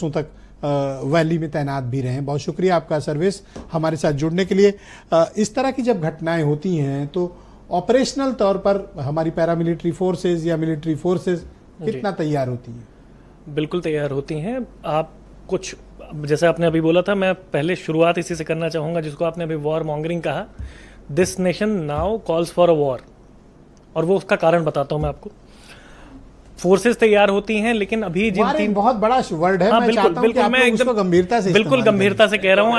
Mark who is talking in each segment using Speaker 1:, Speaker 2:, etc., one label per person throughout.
Speaker 1: तक वैली में तैनात भी रहे हैं। बहुत शुक्रिया आपका सर्विस हमारे साथ जुड़ने के लिए। इस तरह की जब घटनाएं होती हैं तो ऑपरेशनल तौर पर हमारी पैरामिलिट्री फोर्सेस या मिलिट्री फोर्सेस कितना तैयार होती हैं?
Speaker 2: बिल्कुल तैयार होती हैं। आप कुछ जैसे आपने अभी बोला था, मैं पहले शुरुआत इसी से करना चाहूँगा जिसको आपने अभी वॉर मॉन्गरिंग कहा। This nation now calls for a war, और वो उसका कारण बताता हूँ मैं आपको। फोर्सेस तैयार होती हैं, लेकिन अभी जिन तीन
Speaker 1: बहुत बड़ा वर्ड है। मैं चाहता हूं कि आप लोग उसको गंभीरता से
Speaker 2: बिल्कुल गंभीरता से कह रहा हूँ।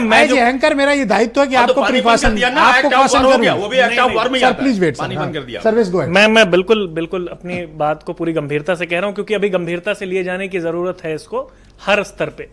Speaker 1: मैं जो एंकर, मेरा ये दायित्व है कि आपको प्रिकॉशन, आपको कॉशन करूं। Please wait, service go ahead.
Speaker 2: मैं बिल्कुल अपनी बात को पूरी गंभीरता से कह रहा हूँ, क्योंकि अभी गंभीरता से लिए जाने की जरूरत है इसको हर स्तर पे।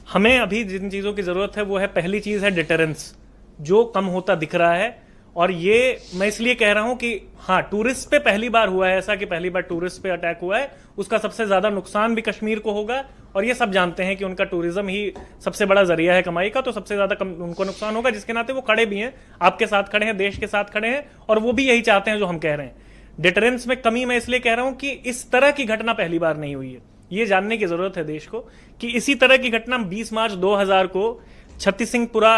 Speaker 2: हमें अभी जिन चीजों की जरूरत है वो है, पहली चीज है डिटरेंस, जो कम होता दिख रहा है। और ये मैं इसलिए कह रहा हूं कि हाँ, टूरिस्ट पे पहली बार हुआ है ऐसा कि पहली बार टूरिस्ट पे अटैक हुआ है। उसका सबसे ज्यादा नुकसान भी कश्मीर को होगा, और ये सब जानते हैं कि उनका टूरिज्म ही सबसे बड़ा जरिया है कमाई का, तो सबसे ज्यादा उनको नुकसान होगा। जिसके नाते वो खड़े भी हैं, आपके साथ खड़े हैं, देश के साथ खड़े हैं, और वो भी यही चाहते हैं जो हम कह रहे हैं। डिटरेंस में कमी मैं इसलिए कह रहा हूं कि इस तरह की घटना पहली बार नहीं हुई है। ये जानने की जरूरत है देश को कि इसी तरह की घटना 20 मार्च 2000 को छत्ती सिंहपुरा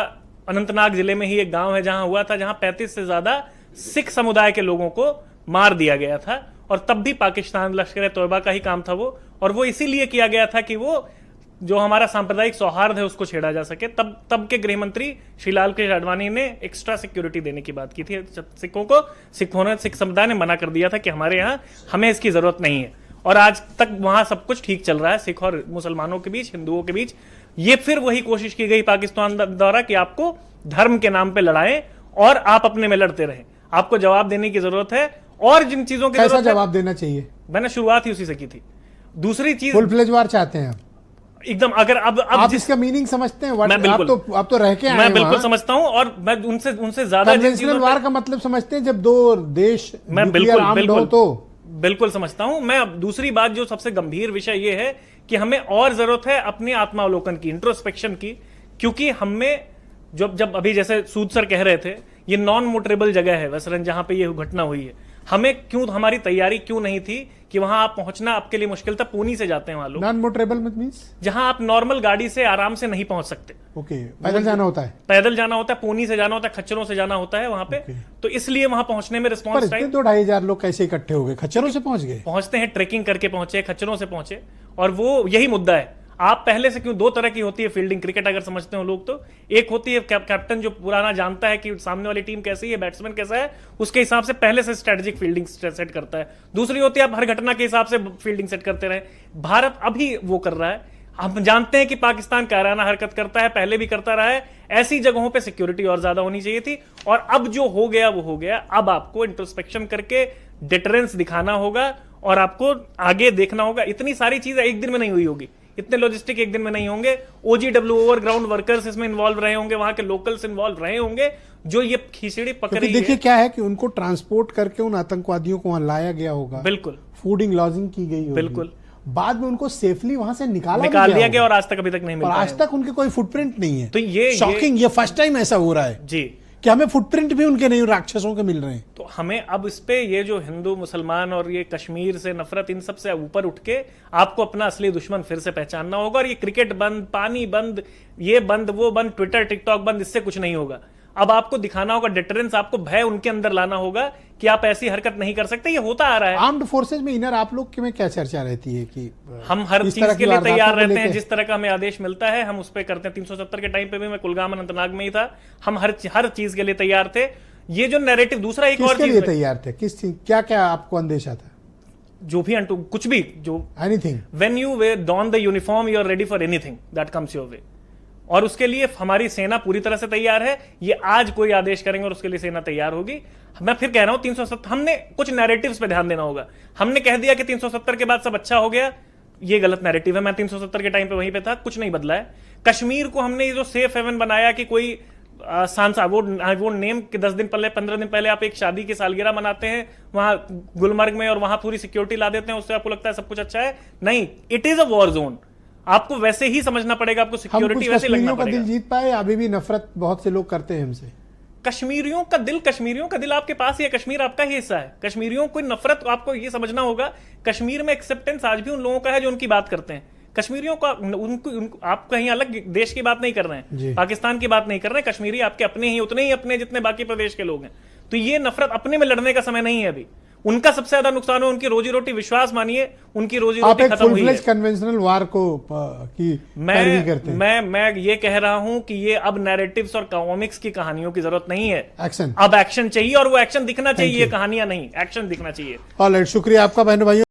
Speaker 2: अनंतनाग जिले में ही एक गांव है जहां हुआ था, जहां 35 से ज्यादा सिख समुदाय के लोगों को मार दिया गया था। और तब भी पाकिस्तान लश्कर तौबा का ही काम था वो, और वो इसीलिए किया गया था कि वो जो हमारा सांप्रदायिक सौहार्द है उसको छेड़ा जा सके। तब के गृह मंत्री श्री लाल कृष्ण आडवाणी ने एक्स्ट्रा सिक्योरिटी देने की बात की थी सिख समुदाय ने मना कर दिया था कि हमारे यहाँ हमें इसकी जरूरत नहीं है। और आज तक वहां सब कुछ ठीक चल रहा है, सिख और मुसलमानों के बीच, हिंदुओं के बीच। ये फिर वही कोशिश की गई पाकिस्तान द्वारा कि आपको धर्म के नाम पे लड़ाएं और आप अपने में लड़ते रहें। आपको जवाब देने की जरूरत है, और जिन चीजों की
Speaker 1: कैसा जवाब देना चाहिए,
Speaker 2: मैंने शुरुआत ही उसी से की थी। दूसरी चीज,
Speaker 1: फुल फ्लेज वार चाहते हैं
Speaker 2: एकदम। अगर अब
Speaker 1: आप इसका मीनिंग समझते हैं?
Speaker 2: मैं बिल्कुल,
Speaker 1: आप तो रह के आए,
Speaker 2: मैं बिल्कुल समझता हूं, और मैं उनसे ज्यादा
Speaker 1: कन्वेंशनल वार का मतलब समझते हैं जब दो देश
Speaker 2: मैं बिल्कुल समझता हूं। मैं अब दूसरी बात, जो सबसे गंभीर विषय ये है कि हमें और जरूरत है अपने आत्मावलोकन की, इंट्रोस्पेक्शन की। क्योंकि हमें जब अभी जैसे सूद सर कह रहे थे, ये नॉन मोटरेबल जगह है वैसरन जहां पे ये घटना हुई है। हमें क्यों, हमारी तैयारी क्यों नहीं थी कि वहां आप पहुंचना आपके लिए मुश्किल था। पूनी से जाते हैं वहां लोग।
Speaker 1: नॉन मोटरेबल मींस
Speaker 2: जहां आप नॉर्मल गाड़ी से आराम से नहीं पहुंच सकते।
Speaker 1: ओके, पैदल जाना होता है,
Speaker 2: पूनी से जाना होता है, खच्चरों से जाना होता है वहां पे। तो इसलिए वहां पहुंचने में रिस्पॉन्स टाइम,
Speaker 1: 2-2,500 लोग कैसे इकट्ठे हो गए? खच्चरों से पहुंच गए?
Speaker 2: पहुंचते हैं, ट्रेकिंग करके पहुंचे, खच्चरों से पहुंचे। और वो यही मुद्दा है। आप पहले से क्यों, दो तरह की होती है फील्डिंग क्रिकेट अगर समझते हो लोग तो। एक होती है कैप्टन जो पुराना जानता है कि सामने वाली टीम कैसी है, बैट्समैन कैसा है, उसके हिसाब से पहले से स्ट्रेटेजिक फील्डिंग सेट करता है। दूसरी होती है आप हर घटना के हिसाब से फील्डिंग सेट करते रहे। भारत अभी वो कर रहा है। हम जानते हैं कि पाकिस्तान कायराना हरकत करता है, पहले भी करता रहा है। ऐसी जगहों पे सिक्योरिटी और ज्यादा होनी चाहिए थी, और अब जो हो गया वो हो गया। अब आपको इंट्रोस्पेक्शन करके डिटरेंस दिखाना होगा, और आपको आगे देखना होगा। इतनी सारी चीजें एक दिन में नहीं हुई होगी, इतने लॉजिस्टिक एक दिन में नहीं होंगे। OGW ओवर ग्राउंड वर्कर्स इसमें इन्वॉल्व रहे होंगे, वहां के लोकल्स इन्वॉल्व रहे होंगे, जो ये खिचड़ी पकड़ी है।
Speaker 1: देखिए क्या है कि उनको ट्रांसपोर्ट करके उन आतंकवादियों को वहां लाया गया होगा,
Speaker 2: बिल्कुल
Speaker 1: फूडिंग लॉजिंग की गई होगी,
Speaker 2: बिल्कुल।
Speaker 1: बाद में उनको सेफली वहां से निकाल
Speaker 2: दिया गया, और आज तक अभी तक नहीं मिला,
Speaker 1: और आज तक उनके कोई फुटप्रिंट नहीं है।
Speaker 2: तो ये
Speaker 1: शॉकिंग, ये फर्स्ट टाइम ऐसा हो रहा है
Speaker 2: जी
Speaker 1: कि हमें फुटप्रिंट भी उनके नहीं, राक्षसों के मिल रहे हैं।
Speaker 2: तो हमें अब इस पे, ये जो हिंदू मुसलमान और ये कश्मीर से नफरत, इन सब से ऊपर उठ के आपको अपना असली दुश्मन फिर से पहचानना होगा। और ये क्रिकेट बंद, पानी बंद, ये बंद, वो बंद, ट्विटर टिकटॉक बंद, इससे कुछ नहीं होगा। अब आपको दिखाना होगा डिटरेंस, आपको भय उनके अंदर लाना होगा कि आप ऐसी हरकत नहीं कर सकते। ये होता आ रहा है।
Speaker 1: आर्म्ड फोर्सेज में इनर आप लोग में क्या चर्चा रहती है कि
Speaker 2: हम हर चीज के लिए तैयार रहते हैं, जिस तरह का हमें आदेश मिलता है हम उस पर करते हैं। 370 के टाइम पे भी मैं कुलगाम अनंतनाग में ही था, हम हर चीज के लिए तैयार थे। ये जो नैरेटिव, दूसरा एक और चीज
Speaker 1: तैयार थे, किस चीज, क्या क्या आपको अंदेशा था?
Speaker 2: जो भी कुछ भी, जो
Speaker 1: anything,
Speaker 2: when you don the uniform you are ready for anything that comes your way. और उसके लिए हमारी सेना पूरी तरह से तैयार है। ये आज कोई आदेश करेंगे और उसके लिए सेना तैयार होगी। मैं फिर कह रहा हूं 370, हमने कुछ नैरेटिव्स पे ध्यान देना होगा। हमने कह दिया कि 370 के बाद सब अच्छा हो गया, ये गलत नैरेटिव है। मैं 370 के टाइम पे वहीं पे था, कुछ नहीं बदला है। कश्मीर को हमने ये जो सेफ हेवन बनाया कि कोई सांसद, वो नेम के 10 दिन पहले, 15 दिन पहले आप एक शादी की सालगिरह मनाते हैं वहां गुलमर्ग में, और वहां पूरी सिक्योरिटी ला देते हैं, उससे आपको लगता है सब कुछ अच्छा है। नहीं, it is a war zone. आपको वैसे ही समझना पड़ेगा, आपको सिक्योरिटी वैसे लगना पड़ेगा।
Speaker 1: दिल जीत पाए, अभी भी नफरत बहुत से लोग करते हैं हमसे।
Speaker 2: कश्मीरियों का दिल आपके पास ही है, कश्मीर आपका ही हिस्सा है। कश्मीरियों को नफरत, आपको ये समझना होगा, कश्मीर में एक्सेप्टेंस आज भी उन लोगों का है जो उनकी बात करते हैं। कश्मीरियों का उनको आप कहीं अलग देश की बात नहीं कर रहे हैं, पाकिस्तान की बात नहीं कर रहे हैं। कश्मीरी आपके अपने ही, उतने ही अपने जितने बाकी प्रदेश के लोग हैं। तो ये नफरत अपने में लड़ने का समय नहीं है अभी। उनका सबसे ज्यादा नुकसान है, उनकी रोजी रोटी, विश्वास मानिए उनकी रोजी रोटी खत्म हुई है।
Speaker 1: कन्वेंशनल वार को की पैरवी करते हैं।
Speaker 2: मैं ये कह रहा हूं कि ये अब नैरेटिव्स और कॉमिक्स की कहानियों की जरूरत नहीं है,
Speaker 1: एक्शन,
Speaker 2: अब एक्शन चाहिए, और वो एक्शन दिखना चाहिए, कहानियां नहीं, एक्शन दिखना चाहिए।
Speaker 1: ऑलराइट, शुक्रिया आपका बहनों भाइयों।